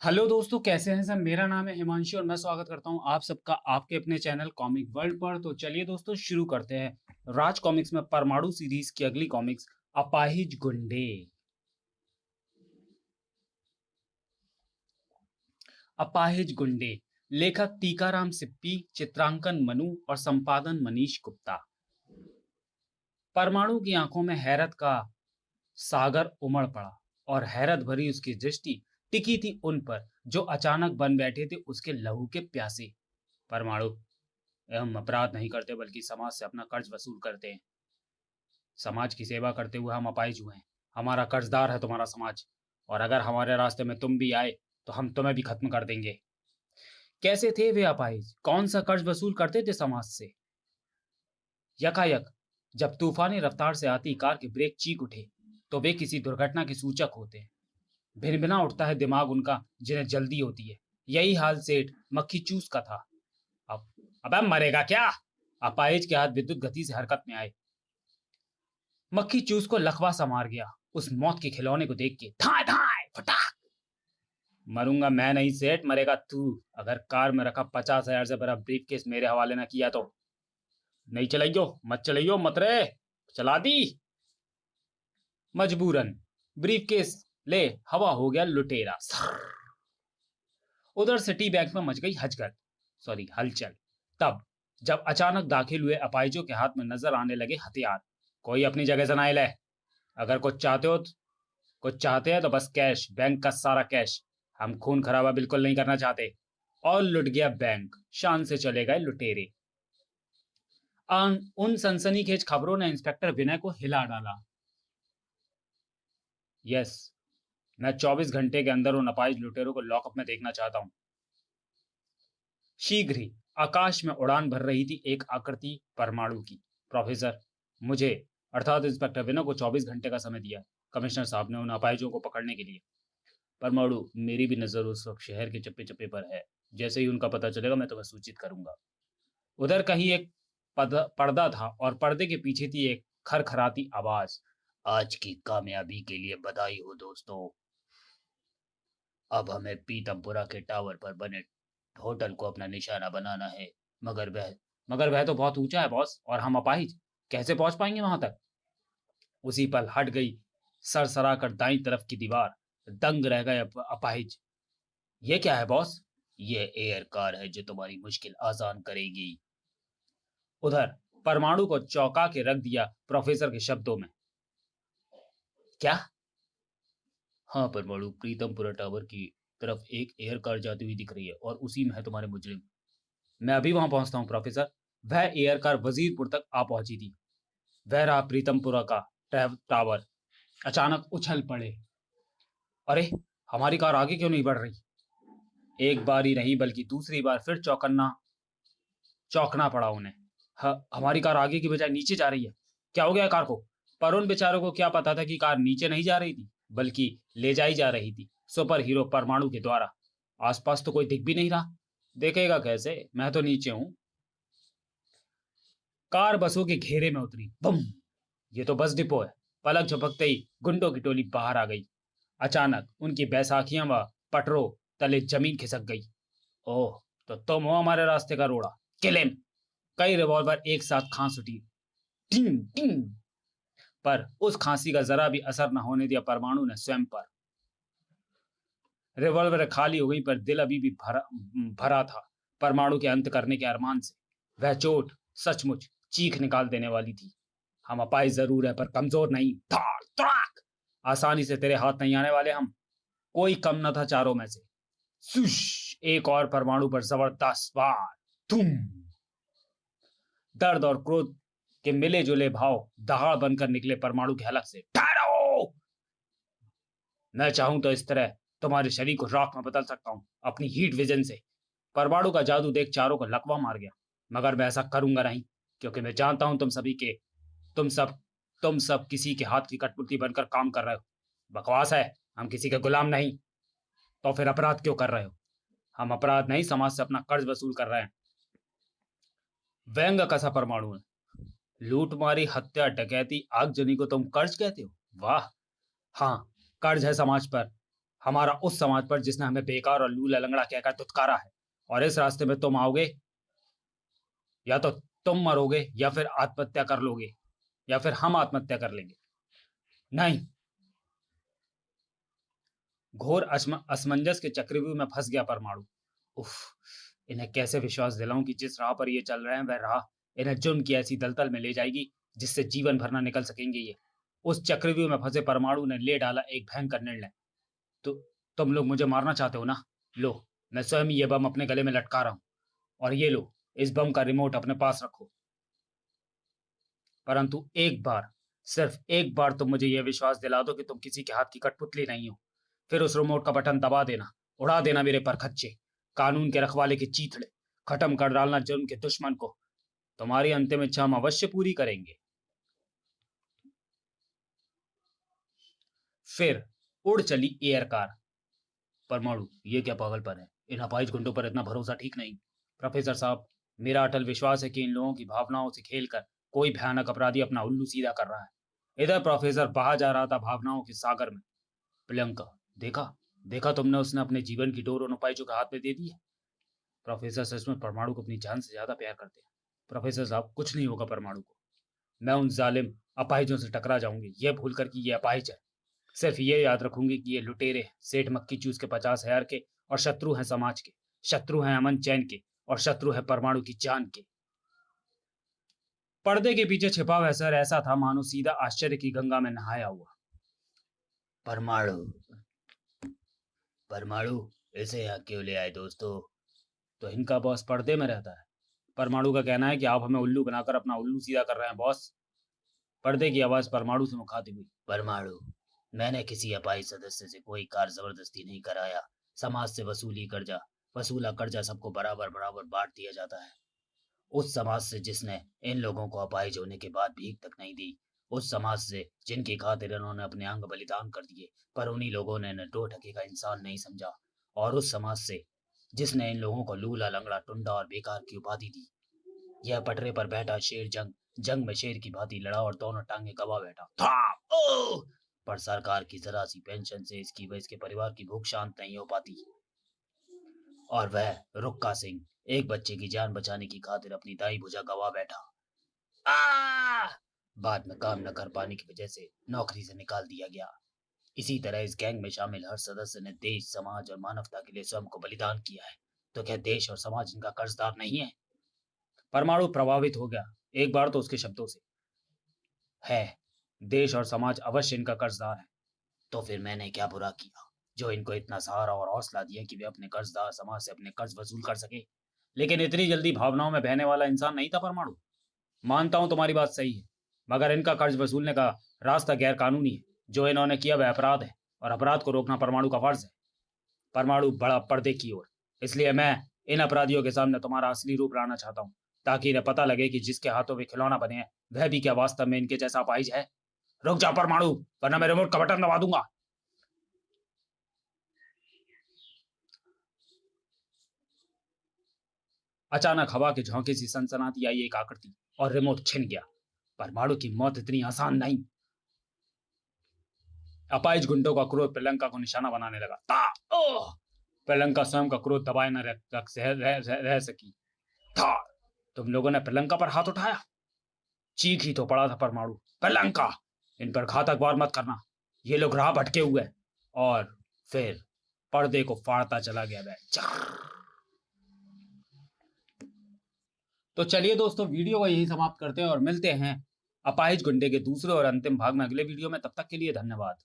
Hello दोस्तों, कैसे हैं सब? मेरा नाम है हिमांशु और मैं स्वागत करता हूं आप सबका आपके अपने चैनल कॉमिक वर्ल्ड पर। तो चलिए दोस्तों शुरू करते हैं राज कॉमिक्स में परमाणु सीरीज की अगली कॉमिक्स अपाहिज गुंडे। अपाहिज गुंडे, लेखक टीकाराम सिप्पी, चित्रांकन मनु और संपादन मनीष गुप्ता। परमाणु की आंखों में हैरत का सागर उमड़ पड़ा और हैरत भरी उसकी दृष्टि टिकी थी उन पर जो अचानक बन बैठे थे उसके लहू के प्यासे। परमाणु, हम अपराध नहीं करते बल्कि समाज से अपना कर्ज वसूल करते हैं। समाज की सेवा करते हुए हम अपाहिज हुए हैं। हमारा कर्जदार है तुम्हारा समाज, और अगर हमारे रास्ते में तुम भी आए तो हम तुम्हें भी खत्म कर देंगे। कैसे थे वे अपाहिज? कौन सा कर्ज वसूल करते थे समाज से? यकायक जब तूफानी रफ्तार से आती कार के ब्रेक चीख उठे तो वे किसी दुर्घटना के सूचक होते हैं। भिनभिना उठता है दिमाग उनका जिन्हें जल्दी होती है। यही हाल सेठ मक्खी चूस का था। अब अबे मरेगा क्या? अपाहिज के हाथ विद्युत गति से हरकत में आए। मक्खी चूस को लकवा सा मार गया उस मौत के खिलौने को देख के। धाए धाए फटाक। मरूंगा मैं नहीं सेठ, मरेगा तू। अगर कार में रखा 50,000 से बड़ा ब्रीफकेस मेरे हवाले ना किया तो। नहीं चलाइयो, मत चलाइयो, मत रे। चला दी मजबूरन। ब्रीफकेस ले हवा हो गया लुटेरा। उधर सिटी बैंक में मच गई हजगत, सॉरी हलचल। तब जब अचानक दाखिल हुए अपाहिजों के हाथ में नजर आने लगे हथियार। कोई अपनी जगह से ना ले। अगर कुछ चाहते हैं तो बस कैश, बैंक का सारा कैश। हम खून खराबा बिल्कुल नहीं करना चाहते। और लुट गया बैंक, शान से चले गए लुटेरे। उन सनसनीखेज खबरों ने इंस्पेक्टर विनय को हिला डाला। यस, मैं 24 घंटे के अंदर उन अपाहिज लुटेरों को लॉकअप में देखना चाहता हूँ। शीघ्र ही आकाश में उड़ान भर रही थी एक आकृति परमाणु की। प्रोफेसर, मुझे अर्थात इंस्पेक्टर विनय को 24 घंटे का समय दिया। कमिश्नर साहब ने उन अपाहिजों को पकड़ने के लिए। परमाणु, मेरी भी नजर उस वक्त शहर के चप्पे चप्पे पर है। जैसे ही उनका पता चलेगा मैं तुम्हें सूचित करूंगा। उधर कहीं एक पर्दा था और पर्दे के पीछे थी एक खरखराती आवाज। आज की कामयाबी के लिए बधाई हो दोस्तों। अब हमें पीतमपुरा के टावर पर बने होटल को अपना निशाना बनाना है। मगर वह मगर वह तो बहुत ऊंचा है बॉस, और हम अपाहिज कैसे पहुंच पाएंगे वहां तक? उसी पल हट गई सरसरा कर दाईं तरफ की दीवार। दंग रह गए अपाहिज। ये क्या है बॉस? ये एयर कार है जो तुम्हारी मुश्किल आसान करेगी। उधर परमाणु को चौंका के रख दिया प्रोफेसर के शब्दों में। क्या? हाँ परमाणु, प्रीतमपुरा टावर की तरफ एक एयर कार जाती हुई दिख रही है और उसी में है तुम्हारे मुजरिम। मैं अभी वहां पहुंचता हूँ प्रोफेसर। वह एयर कार वजीरपुर तक आ पहुंची थी। वह रहा प्रीतमपुरा का टावर। अचानक उछल पड़े। अरे, हमारी कार आगे क्यों नहीं बढ़ रही? एक बार ही नहीं बल्कि दूसरी बार फिर चौंकना पड़ा उन्हें। हमारी कार आगे की बजाय नीचे जा रही है। क्या हो गया कार को? पर उन बेचारों को क्या पता था कि कार नीचे नहीं जा रही थी बल्कि ले जाई जा रही थी सुपर हीरो परमाणु के द्वारा। आसपास तो कोई दिख भी नहीं रहा। देखेगा कैसे? मैं तो नीचे हूं। कार बसों के घेरे में उतरी। बम! ये तो बस डिपो है। पलक झपकते ही गुंडों की टोली बाहर आ गई। अचानक उनकी बैसाखियां व पटरों तले जमीन खिसक गई। ओह, तो तुम हो हमारे रास्ते का रोड़ा। किलेम! कई रिवॉल्वर एक साथ खांस उठी। टिंग टिंग। पर उस खांसी का जरा भी असर न होने दिया परमाणु ने स्वयं पर। रिवॉल्वर खाली हो गई पर दिल अभी भी भरा भरा था परमाणु के अंत करने के अरमान से। वह चोट सचमुच चीख निकाल देने वाली थी। हम अपाहिज जरूर है पर कमजोर नहीं। धाड़ तड़ाक! आसानी से तेरे हाथ नहीं आने वाले हम। कोई कम न था चारों में से। सुश! एक और परमाणु पर जबरदस्त वार। तुम! दर्द और क्रोध के मिले जुले भाव दहाड़ बनकर निकले परमाणु के हलक से। ठहरो! मैं चाहूं तो इस तरह तुम्हारे शरीर को राख में बदल सकता हूं अपनी हीट विजन से। परमाणु का जादू देख चारों को लकवा मार गया। मगर मैं ऐसा करूंगा नहीं, क्योंकि मैं जानता हूं तुम सब तुम सब किसी के हाथ की कठपुतली बनकर काम कर रहे हो। बकवास है, हम किसी के गुलाम नहीं। तो फिर अपराध क्यों कर रहे हो? हम अपराध नहीं, समाज से अपना कर्ज वसूल कर रहे हैं। व्यंग कसा परमाणु है। लूट मारी, हत्या, डकैती, आगजनी को तुम कर्ज कहते हो? वाह! हाँ, कर्ज है समाज पर। हमारा उस समाज पर जिसने हमें बेकार और लूला लंगड़ा कहकर धुतकारा है। और इस रास्ते में तुम आओगे, या तो तुम मरोगे या फिर आत्महत्या कर लोगे, या फिर हम आत्महत्या कर लेंगे। नहीं। घोर असमंजस के चक्रव्यूह में फंस गया परमाणु। उफ, इन्हें कैसे विश्वास दिलाऊं कि जिस राह पर ये चल रहे हैं वह राह इन्हें जुर्म की ऐसी दलदल में ले जाएगी जिससे जीवन भर ना निकल सकेंगे ये। उस चक्रव्यूह में फंसे परमाणु ने ले डाला एक भयंकर निर्णय। तो तुम लोग मुझे मारना चाहते हो ना? लो, मैं स्वयं ये बम अपने गले में लटका रहा हूं, और ये लो, इस बम का रिमोट अपने पास रखो। परंतु एक बार, सिर्फ एक बार तुम मुझे यह विश्वास दिला दो कि तुम किसी के हाथ की कठपुतली नहीं हो। फिर उस रिमोट का बटन दबा देना, उड़ा देना मेरे परखच्चे, कानून के रखवाले के चीथड़े, खत्म कर डालना जुर्म के दुश्मन को। तुम्हारी अंतिम इच्छा हम अवश्य पूरी करेंगे। फिर उड़ चली एयर कार। परमाणु, ये क्या पागलपन है? इन अपाहिज गुंडों पर इतना भरोसा ठीक नहीं। प्रोफेसर साहब, मेरा अटल विश्वास है कि इन लोगों की भावनाओं से खेलकर कोई भयानक अपराधी अपना उल्लू सीधा कर रहा है। इधर प्रोफेसर बहा जा रहा था भावनाओं के सागर में। प्रियंका, देखा देखा तुमने, उसने अपने जीवन की डोर उन अपाहिजों के हाथ में दे दी है। प्रोफेसर सच में परमाणु को अपनी जान से ज्यादा प्यार करते हैं। प्रोफेसर साहब, कुछ नहीं होगा परमाणु को। मैं उन जालिम अपाहिजों से टकरा जाऊंगी, यह भूल कर कि ये अपाहिज है। सिर्फ ये याद रखूंगी कि ये लुटेरे हैं, सेठ मक्की चूस के 50,000 के, और शत्रु हैं समाज के, शत्रु हैं अमन चैन के, और शत्रु है परमाणु की जान के। पर्दे के पीछे छिपा वह सर ऐसा था मानो सीधा आश्चर्य की गंगा में नहाया हुआ। परमाणु, परमाणु, इसे यहाँ क्यों ले आए दोस्तों? तो इनका बॉस पर्दे में रहता है। परमाणु का कहना है कि आप हमें उल्लू बनाकर अपना उल्लू सीधा कर रहे हैं बॉस। पर्दे की आवाज परमाणु से मुखातिब हुई। परमाणु, मैंने किसी अपाहिज सदस्य से कोई कार जबरदस्ती नहीं कराया। समाज से वसूला कर्जा सबको बराबर बराबर बांट दिया जाता है। उस समाज से जिसने इन लोगों को अपाहिज होने के बाद भीख तक नहीं दी, उस समाज से जिनकी खातिर इन्होंने अपने अंग बलिदान कर दिए, पर उन्हीं लोगों ने इन्हें 2 टके का इंसान नहीं समझा, और उस समाज से जिसने इन लोगों को लूला लंगड़ा टुंडा और बेकार की उपाधि दी। यह पटरे पर बैठा शेर जंग में शेर की भांति लड़ा और दोनों टांगे गवा बैठा था। पर सरकार की जरा सी पेंशन से इसकी व इसके परिवार की भूख शांत नहीं हो पाती, और वह रुक्का सिंह एक बच्चे की जान बचाने की खातिर अपनी दाई भुजा गवा बैठा। बाद में काम न कर पाने की वजह से नौकरी से निकाल दिया गया। इसी तरह इस गैंग में शामिल हर सदस्य ने देश, समाज और मानवता के लिए स्वयं को बलिदान किया है। तो क्या देश और समाज इनका कर्जदार नहीं है? परमाणु प्रभावित हो गया एक बार तो उसके शब्दों से। है, देश और समाज अवश्य इनका कर्जदार है। तो फिर मैंने क्या बुरा किया जो इनको इतना सहारा और हौसला दिया कि वे अपने कर्जदार समाज से अपने कर्ज वसूल कर सके? लेकिन इतनी जल्दी भावनाओं में बहने वाला इंसान नहीं था परमाणु। मानता हूं तुम्हारी बात सही है, मगर इनका कर्ज वसूलने का रास्ता गैर कानूनी है। जो इन्होंने किया वह अपराध है, और अपराध को रोकना परमाणु का फर्ज है। परमाणु बड़ा पर्दे की ओर, इसलिए मैं इन अपराधियों के सामने तुम्हारा असली रूप लाना चाहता हूँ, ताकि इन्हें पता लगे कि जिसके हाथों वे खिलौना बने हैं वह भी क्या वास्तव में इनके जैसा अपाहिज है। रुक जा परमाणु, वरना मैं रिमोट का बटन दबा दूंगा। अचानक हवा के झोंके से सनसनाती आई एक आकृति, और रिमोट छिन गया। परमाणु की मौत इतनी आसान नहीं। अपाहिज गुंडों का क्रोध प्रियंका को निशाना बनाने लगा। प्रियंका स्वयं का क्रोध दबाए न रह सकी। था, तुम लोगों ने प्रियंका पर हाथ उठाया? चीख ही तो पड़ा था परमाणु। प्रियंका, इन पर घातक वार मत करना, ये लोग राह भटके हुए। और फिर पर्दे को फाड़ता चला गया वह। तो चलिए दोस्तों, वीडियो को यही समाप्त करते हैं और मिलते हैं अपाहिज गुंडे के दूसरे और अंतिम भाग में अगले वीडियो में। तब तक के लिए धन्यवाद।